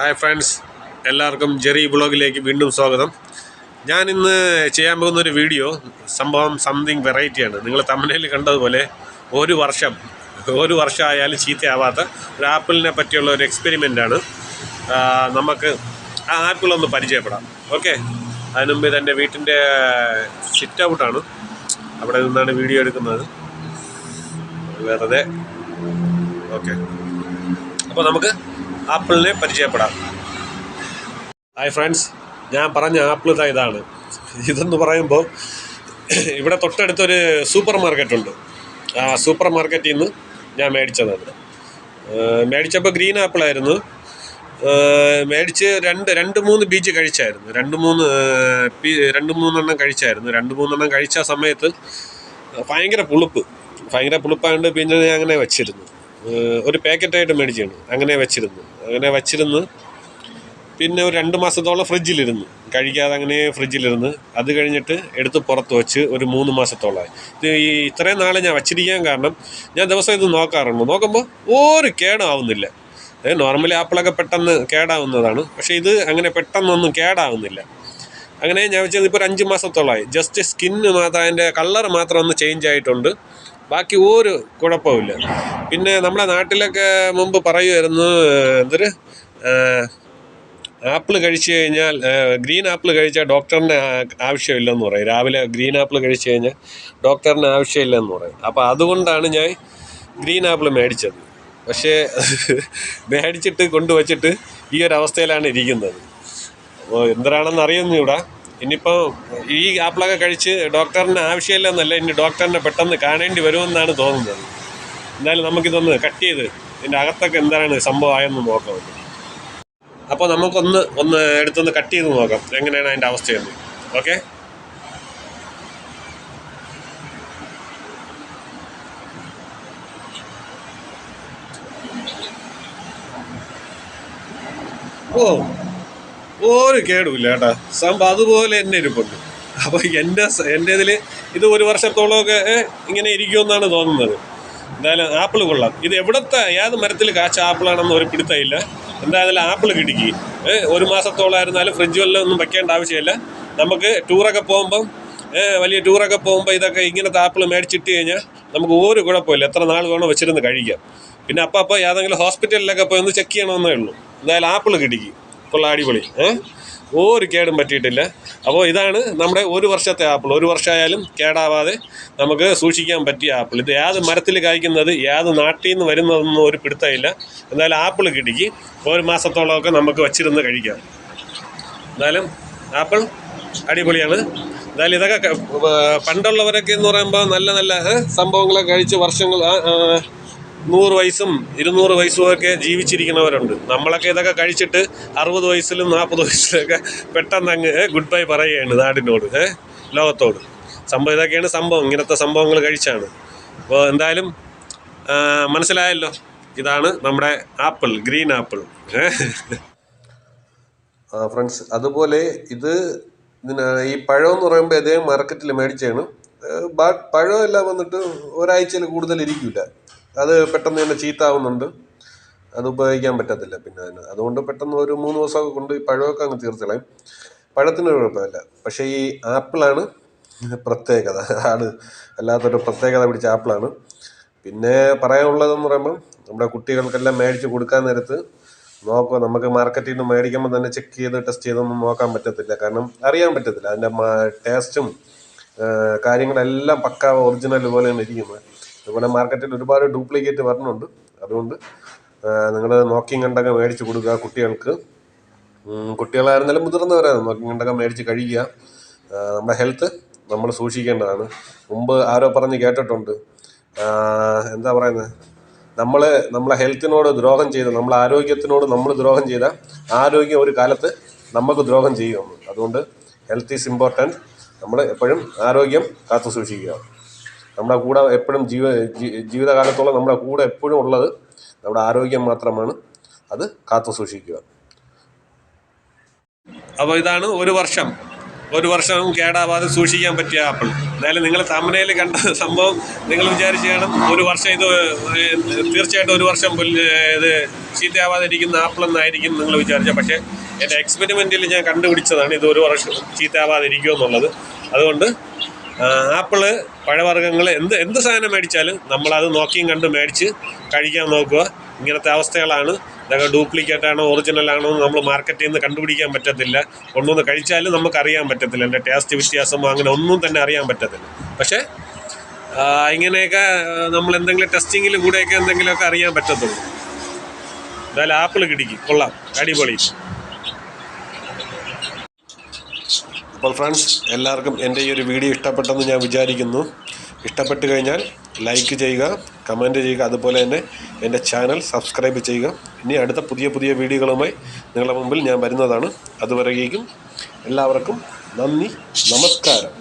Hi friends, എല്ലാവർക്കും Jerry വ്ളോഗിലേക്ക് വീണ്ടും സ്വാഗതം. ഞാൻ ഇന്ന് ചെയ്യാൻ പോകുന്നൊരു വീഡിയോ സംഭവം സംതിങ് വെറൈറ്റിയാണ്. നിങ്ങൾ തമ്പനയിൽ കണ്ടതുപോലെ ഒരു വർഷമായാലും ചീത്തയാവാത്ത ഒരു ആപ്പിളിനെ പറ്റിയുള്ള ഒരു എക്സ്പെരിമെൻ്റാണ്. നമുക്ക് ആ ആപ്പിളൊന്ന് പരിചയപ്പെടാം. ഓക്കെ, അതിനു മുമ്പ് ഇതെൻ്റെ വീട്ടിൻ്റെ സിറ്റ് ഔട്ടാണ്. അവിടെ നിന്നാണ് വീഡിയോ എടുക്കുന്നത് വെറുതെ. ഓക്കെ, അപ്പോൾ നമുക്ക് ആപ്പിളിനെ പരിചയപ്പെടാം. ഹായ് ഫ്രണ്ട്സ്, ഞാൻ പറഞ്ഞ ആപ്പിൾ ഇതാണ്. ഇതെന്ന് പറയുമ്പോൾ ഇവിടെ തൊട്ടടുത്തൊരു സൂപ്പർ മാർക്കറ്റുണ്ട്. ആ സൂപ്പർ മാർക്കറ്റിൽ നിന്ന് ഞാൻ മേടിച്ചതാണ്. മേടിച്ചപ്പോൾ ഗ്രീൻ ആപ്പിളായിരുന്നു. മേടിച്ച് രണ്ട് മൂന്ന് ബീജ് കഴിച്ചായിരുന്നു. രണ്ട് മൂന്നെണ്ണം കഴിച്ചായിരുന്നു. 2-3 കഴിച്ച സമയത്ത് ഭയങ്കര പുളിപ്പായതുകൊണ്ട് പിന്നെ ഞാൻ അങ്ങനെ വെച്ചിരുന്നു. ഒരു പാക്കറ്റായിട്ട് മേടിച്ചാണ്. അങ്ങനെ വച്ചിരുന്നു. പിന്നെ ഒരു 2 മാസത്തോളം ഫ്രിഡ്ജിലിരുന്നു, കഴിക്കാതെ അങ്ങനെ ഫ്രിഡ്ജിലിരുന്ന്. അത് കഴിഞ്ഞിട്ട് എടുത്ത് പുറത്ത് വെച്ച് ഒരു 3 മാസത്തോളമായി. ഇത്രയും നാളെ ഞാൻ വച്ചിരിക്കാൻ കാരണം ഞാൻ ദിവസം ഇത് നോക്കാറുണ്ട്. നോക്കുമ്പോൾ ഒരു കേടാവുന്നില്ല. നോർമലി ആപ്പിളൊക്കെ പെട്ടെന്ന് കേടാവുന്നതാണ്, പക്ഷേ ഇത് അങ്ങനെ പെട്ടെന്നൊന്നും കേടാവുന്നില്ല. അങ്ങനെ ഞാൻ വെച്ചത് ഇപ്പോൾ ഒരു 5 മാസത്തോളമായി. ജസ്റ്റ് സ്കിന്ന് മാത്രം, അതിൻ്റെ കളറ് മാത്രം ഒന്ന് ചേഞ്ച് ആയിട്ടുണ്ട്. ബാക്കി ഒരു കുഴപ്പമില്ല. പിന്നെ നമ്മുടെ നാട്ടിലൊക്കെ മുമ്പ് പറയുമായിരുന്നു, ആപ്പിൾ കഴിച്ചു കഴിഞ്ഞാൽ, ഗ്രീൻ ആപ്പിൾ കഴിച്ചാൽ ഡോക്ടറിൻ്റെ ആവശ്യമില്ലെന്ന് പറയും. രാവിലെ ഗ്രീൻ ആപ്പിൾ കഴിച്ചു കഴിഞ്ഞാൽ ഡോക്ടറിന് ആവശ്യമില്ലെന്ന് പറയും. അപ്പോൾ അതുകൊണ്ടാണ് ഞാൻ ഗ്രീൻ ആപ്പിൾ മേടിച്ചത്. പക്ഷേ മേടിച്ചിട്ട് കൊണ്ടുവച്ചിട്ട് ഈ ഒരു അവസ്ഥയിലാണ് ഇരിക്കുന്നത്. അപ്പോൾ എന്തിനാണെന്ന് അറിയുന്നിവിടെ. ഇനിയിപ്പോൾ ഈ ആപ്പിളൊക്കെ കഴിച്ച് ഡോക്ടറിന് ആവശ്യമില്ലെന്നല്ല, ഇനി ഡോക്ടറിനെ പെട്ടെന്ന് കാണേണ്ടി വരുമെന്നാണ് തോന്നുന്നത്. എന്തായാലും നമുക്കിതൊന്ന് കട്ട് ചെയ്ത് ഇതിൻ്റെ അകത്തൊക്കെ എന്താണ് സംഭവമായെന്ന് നോക്കാം. അപ്പോൾ നമുക്കൊന്ന് എടുത്തൊന്ന് കട്ട് ചെയ്ത് നോക്കാം എങ്ങനെയാണ് അതിൻ്റെ അവസ്ഥയെന്ന്. ഓക്കെ, ഒരു കേടുമില്ല കേട്ടോ. സംഭവം അതുപോലെ തന്നെ ഇരിപ്പുണ്ട്. അപ്പോൾ എൻ്റെ ഇതിൽ ഇത് 1 വർഷത്തോളമൊക്കെ ഇങ്ങനെ ഇരിക്കുമെന്നാണ് തോന്നുന്നത്. എന്തായാലും ആപ്പിൾ കൊള്ളാം. ഇത് എവിടുത്തെ ഏത് മരത്തിൽ കാച്ച ആപ്പിളാണെന്ന് ഒരു പിടുത്തമില്ല. എന്തായാലും ആപ്പിൾ കിടക്കി 1 മാസത്തോളമായിരുന്നാലും ഫ്രിഡ്ജ് വല്ലതും ഒന്നും വയ്ക്കേണ്ട ആവശ്യമില്ല. നമുക്ക് ടൂറൊക്കെ പോകുമ്പം, വലിയ ടൂറൊക്കെ പോകുമ്പോൾ ഇതൊക്കെ ഇങ്ങനത്തെ ആപ്പിൾ മേടിച്ചിട്ട് കഴിഞ്ഞാൽ നമുക്ക് ഒരു കുഴപ്പമില്ല. എത്ര നാൾ വേണോ വെച്ചിരുന്ന് കഴിക്കാം. പിന്നെ അപ്പോൾ ഏതെങ്കിലും ഹോസ്പിറ്റലിലൊക്കെ പോയി ഒന്ന് ചെക്ക് ചെയ്യണമെന്നേ ഉള്ളൂ. എന്തായാലും ആപ്പിൾ കിടക്കി കൊള്ള അടിപൊളി. ഒരു കേടും പറ്റിയിട്ടില്ല. അപ്പോൾ ഇതാണ് നമ്മുടെ 1 വർഷത്തെ ആപ്പിൾ. 1 വർഷമായാലും കേടാവാതെ നമുക്ക് സൂക്ഷിക്കാൻ പറ്റിയ ആപ്പിൾ. ഇത് ഏത് മരത്തിൽ കായ്ക്കുന്നത്, ഏത് നാട്ടിൽ നിന്ന് വരുന്നതൊന്നും ഒരു പിടുത്തമില്ല. എന്തായാലും ആപ്പിൾ കിടക്കി 1 മാസത്തോളമൊക്കെ നമുക്ക് വച്ചിരുന്ന് കഴിക്കാം. എന്തായാലും ആപ്പിൾ അടിപൊളിയാണ്. എന്തായാലും ഇതൊക്കെ പണ്ടുള്ളവരൊക്കെ എന്ന് പറയുമ്പോൾ നല്ല സംഭവങ്ങളൊക്കെ കഴിച്ച് വർഷങ്ങൾ 100 വയസ്സും 200 വയസ്സും ഒക്കെ ജീവിച്ചിരിക്കുന്നവരുണ്ട്. നമ്മളൊക്കെ ഇതൊക്കെ കഴിച്ചിട്ട് 60 വയസ്സിലും 40 വയസ്സിലൊക്കെ പെട്ടെന്ന് അങ്ങ് ഗുഡ് ബൈ പറയുകയാണ് നാടിനോട്, ലോകത്തോട്. ഇതൊക്കെയാണ് സംഭവം. ഇങ്ങനത്തെ സംഭവങ്ങൾ കഴിച്ചാണ്. അപ്പോൾ എന്തായാലും മനസ്സിലായല്ലോ, ഇതാണ് നമ്മുടെ ആപ്പിൾ, ഗ്രീൻ ആപ്പിൾ. ഫ്രണ്ട്സ്, അതുപോലെ ഈ പഴം എന്ന് പറയുമ്പോൾ അതേ മാർക്കറ്റിൽ മേടിച്ചാണ്. പഴമെല്ലാം വന്നിട്ട് ഒരാഴ്ചയിൽ കൂടുതൽ ഇരിക്കില്ല. അത് പെട്ടെന്ന് തന്നെ ചീത്താവുന്നുണ്ട്. അത് ഉപയോഗിക്കാൻ പറ്റത്തില്ല. പിന്നെ അതുകൊണ്ട് പെട്ടെന്ന് ഒരു 3 ദിവസമൊക്കെ കൊണ്ട് ഈ പഴമൊക്കെ അങ്ങ് തീർച്ചയായും. പഴത്തിന് കുഴപ്പമില്ല. പക്ഷേ ഈ ആപ്പിളാണ് പ്രത്യേകത. അല്ലാത്തൊരു പ്രത്യേകത പിടിച്ച ആപ്പിളാണ്. പിന്നെ പറയാനുള്ളതെന്ന് പറയുമ്പം, നമ്മുടെ കുട്ടികൾക്കെല്ലാം മേടിച്ച് കൊടുക്കാൻ നേരത്ത് നോക്കുക. നമുക്ക് മാർക്കറ്റിൽ നിന്ന് മേടിക്കുമ്പോൾ തന്നെ ചെക്ക് ചെയ്ത് ടെസ്റ്റ് ചെയ്തൊന്നും നോക്കാൻ പറ്റത്തില്ല. കാരണം അറിയാൻ പറ്റത്തില്ല. അതിൻ്റെ ടേസ്റ്റും കാര്യങ്ങളെല്ലാം പക്ക ഒറിജിനൽ പോലെയാണ് ഇരിക്കുന്നത്. അതുപോലെ മാർക്കറ്റിൽ ഒരുപാട് ഡ്യൂപ്ലിക്കേറ്റ് വരുന്നുണ്ട്. അതുകൊണ്ട് നിങ്ങൾ നോക്കിയും കണ്ടൊക്കെ മേടിച്ച് കൊടുക്കുക കുട്ടികൾക്ക്. കുട്ടികളായിരുന്നാലും മുതിർന്നവരാണ് നോക്കിയും കണ്ടൊക്കെ മേടിച്ച് കഴിക്കുക. നമ്മുടെ ഹെൽത്ത് നമ്മൾ സൂക്ഷിക്കേണ്ടതാണ്. മുമ്പ് ആരോ പറഞ്ഞ് കേട്ടിട്ടുണ്ട്, എന്താ പറയുന്നത്, നമ്മളെ ഹെൽത്തിനോട് ദ്രോഹം ചെയ്ത്, നമ്മളെ ആരോഗ്യത്തിനോട് നമ്മൾ ദ്രോഹം ചെയ്താൽ ആരോഗ്യം ഒരു കാലത്ത് നമുക്ക് ദ്രോഹം ചെയ്യുമെന്ന്. അതുകൊണ്ട് ഹെൽത്ത് ഈസ് ഇമ്പോർട്ടൻറ്റ്. നമ്മൾ എപ്പോഴും ആരോഗ്യം കാത്തു സൂക്ഷിക്കുക. നമ്മുടെ കൂടെ എപ്പോഴും ജീവിതകാലത്തോളം നമ്മുടെ കൂടെ എപ്പോഴും ഉള്ളത് നമ്മുടെ ആരോഗ്യം മാത്രമാണ്. അത് കാത്തു സൂക്ഷിക്കുക. അപ്പോൾ ഇതാണ് 1 വർഷം കേടാവാതെ സൂക്ഷിക്കാൻ പറ്റിയ ആപ്പിൾ. എന്തായാലും നിങ്ങൾ തമ്പനയിൽ കണ്ട സംഭവം നിങ്ങൾ വിചാരിച്ച് കാണും ഒരു വർഷം ഇത് തീർച്ചയായിട്ടും ഒരു വർഷം ഇത് ചീത്തയാവാതിരിക്കുന്ന ആപ്പിളെന്നായിരിക്കും നിങ്ങൾ വിചാരിച്ചത്. പക്ഷേ എൻ്റെ എക്സ്പെരിമെൻറ്റിൽ ഞാൻ കണ്ടുപിടിച്ചതാണ് ഇത് ഒരു വർഷം ചീത്തയാവാതിരിക്കുമോ എന്നുള്ളത്. അതുകൊണ്ട് ആപ്പിള്, പഴവർഗ്ഗങ്ങൾ, എന്ത് സാധനം മേടിച്ചാലും നമ്മളത് നോക്കിയും കണ്ട് മേടിച്ച് കഴിക്കാൻ നോക്കുക. ഇങ്ങനത്തെ അവസ്ഥകളാണ്. ഇതൊക്കെ ഡ്യൂപ്ലിക്കേറ്റാണോ ഒറിജിനലാണോ എന്ന് നമ്മൾ മാർക്കറ്റിൽ നിന്ന് കണ്ടുപിടിക്കാൻ പറ്റത്തില്ല. കൊണ്ടുവന്ന് കഴിച്ചാലും നമുക്കറിയാൻ പറ്റത്തില്ല. എൻ്റെ ടേസ്റ്റ് വ്യത്യാസമോ അങ്ങനെ ഒന്നും തന്നെ അറിയാൻ പറ്റത്തില്ല. പക്ഷേ ഇങ്ങനെയൊക്കെ നമ്മൾ എന്തെങ്കിലും ടെസ്റ്റിങ്ങിൽ കൂടെയൊക്കെ എന്തെങ്കിലുമൊക്കെ അറിയാൻ പറ്റത്തുള്ളൂ. എന്തായാലും ആപ്പിൾ കിടിക്കും, കൊള്ളാം, അടിപൊളി. അപ്പോൾ ഫ്രണ്ട്സ്, എല്ലാവർക്കും എൻ്റെ ഈ ഒരു വീഡിയോ ഇഷ്ടപ്പെട്ടെന്ന് ഞാൻ വിചാരിക്കുന്നു. ഇഷ്ടപ്പെട്ട് കഴിഞ്ഞാൽ ലൈക്ക് ചെയ്യുക, കമൻറ്റ് ചെയ്യുക, അതുപോലെ തന്നെ എൻ്റെ ചാനൽ സബ്സ്ക്രൈബ് ചെയ്യുക. ഇനി അടുത്ത പുതിയ വീഡിയോകളുമായി നിങ്ങളുടെ മുമ്പിൽ ഞാൻ വരുന്നതാണ്. അതുവരേക്കും എല്ലാവർക്കും നന്ദി, നമസ്കാരം.